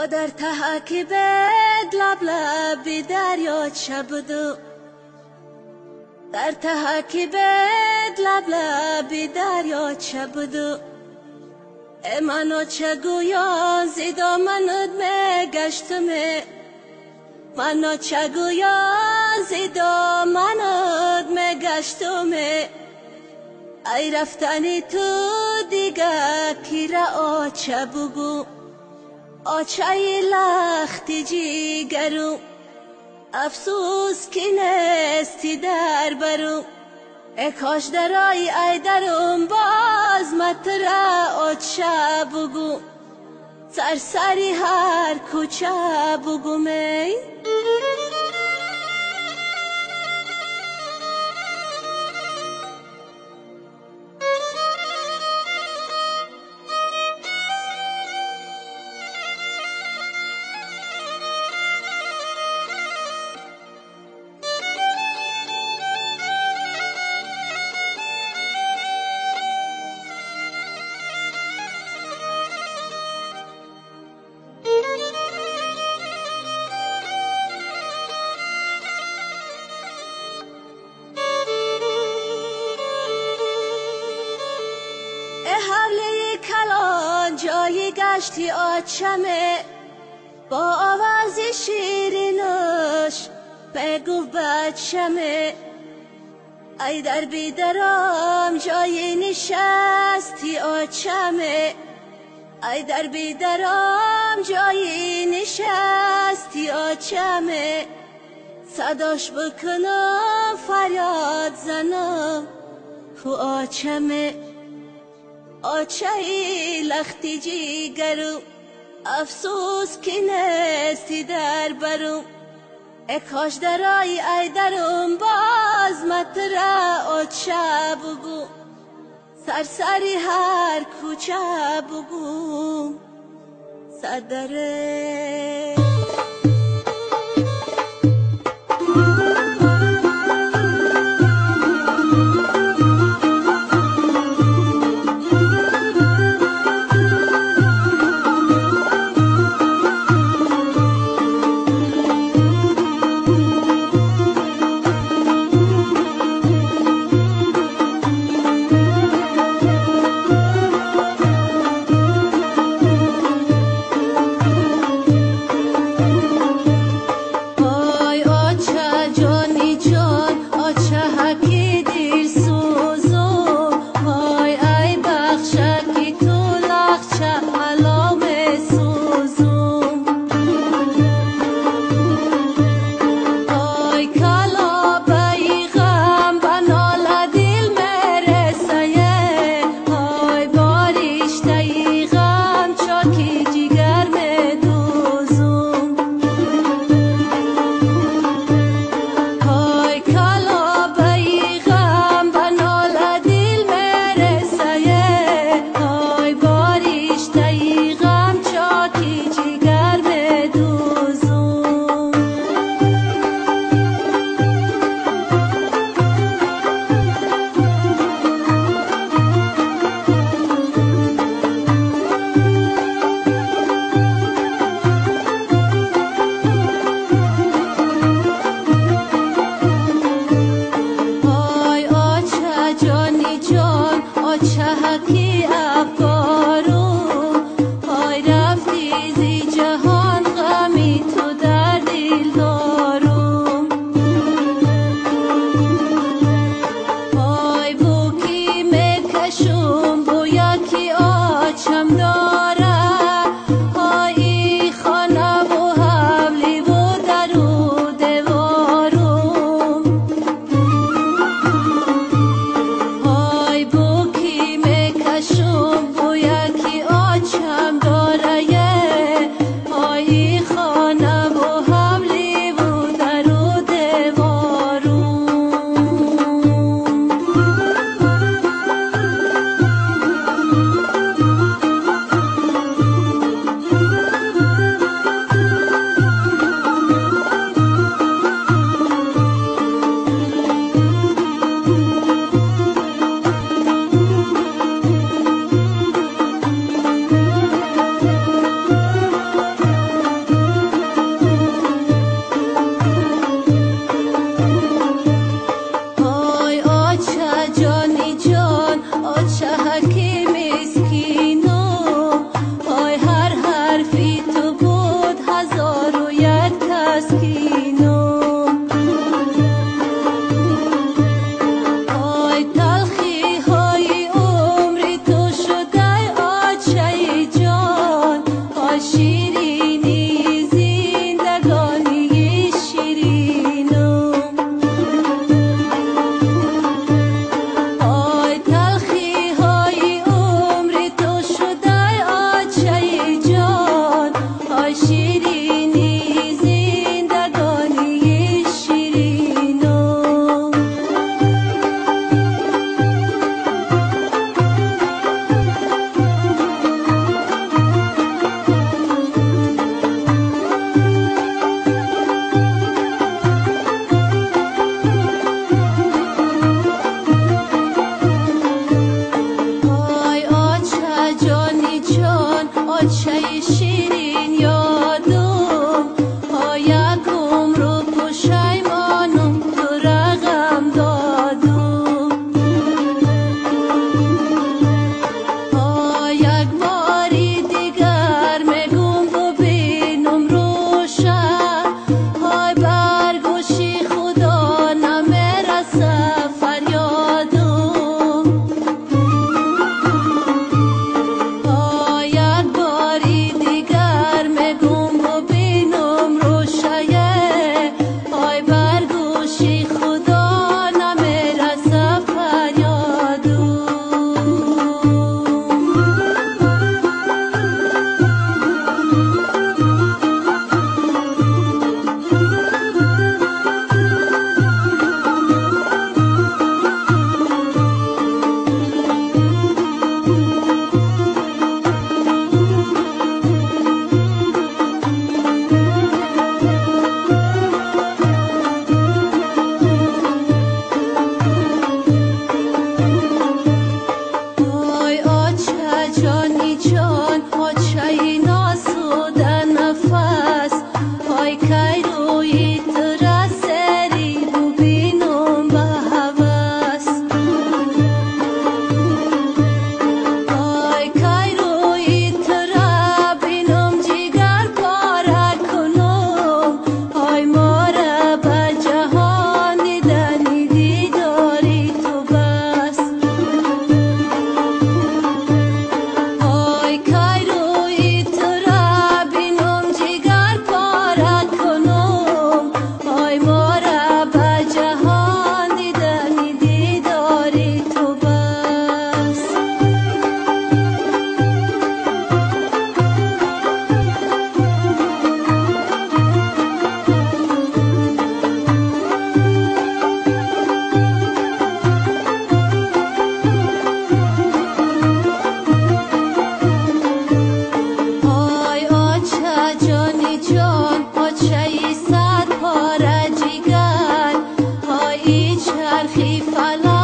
در تحکی بد لب لبی دریا چه بودو در تحکی بد لب لبی دریا چه بودو منو چه گویا زیدا منود مگشتمه منو چه گویا زیدا منود مگشتمه ای رفتنی تو دیگه کی را آچه بگو آچه لختی جیگرو افسوس کی نستی در برو کاش درای ای درم باز متره آچه بگو سرسری هر کوچه بگو می حوله کلان جایی گشتی آچمه با آوازی شیرینش بگو بچمه ای در بیدرام جایی نشستی آچمه ای در بیدرام جایی نشستی آچمه صداش بکنم فریاد زنم کو آچمه آچه لختی جیگرو افسوس کی نستی در برو کاش درای ای درم باز متره آچه بگو سرسری هر کوچه بگو سردره فلا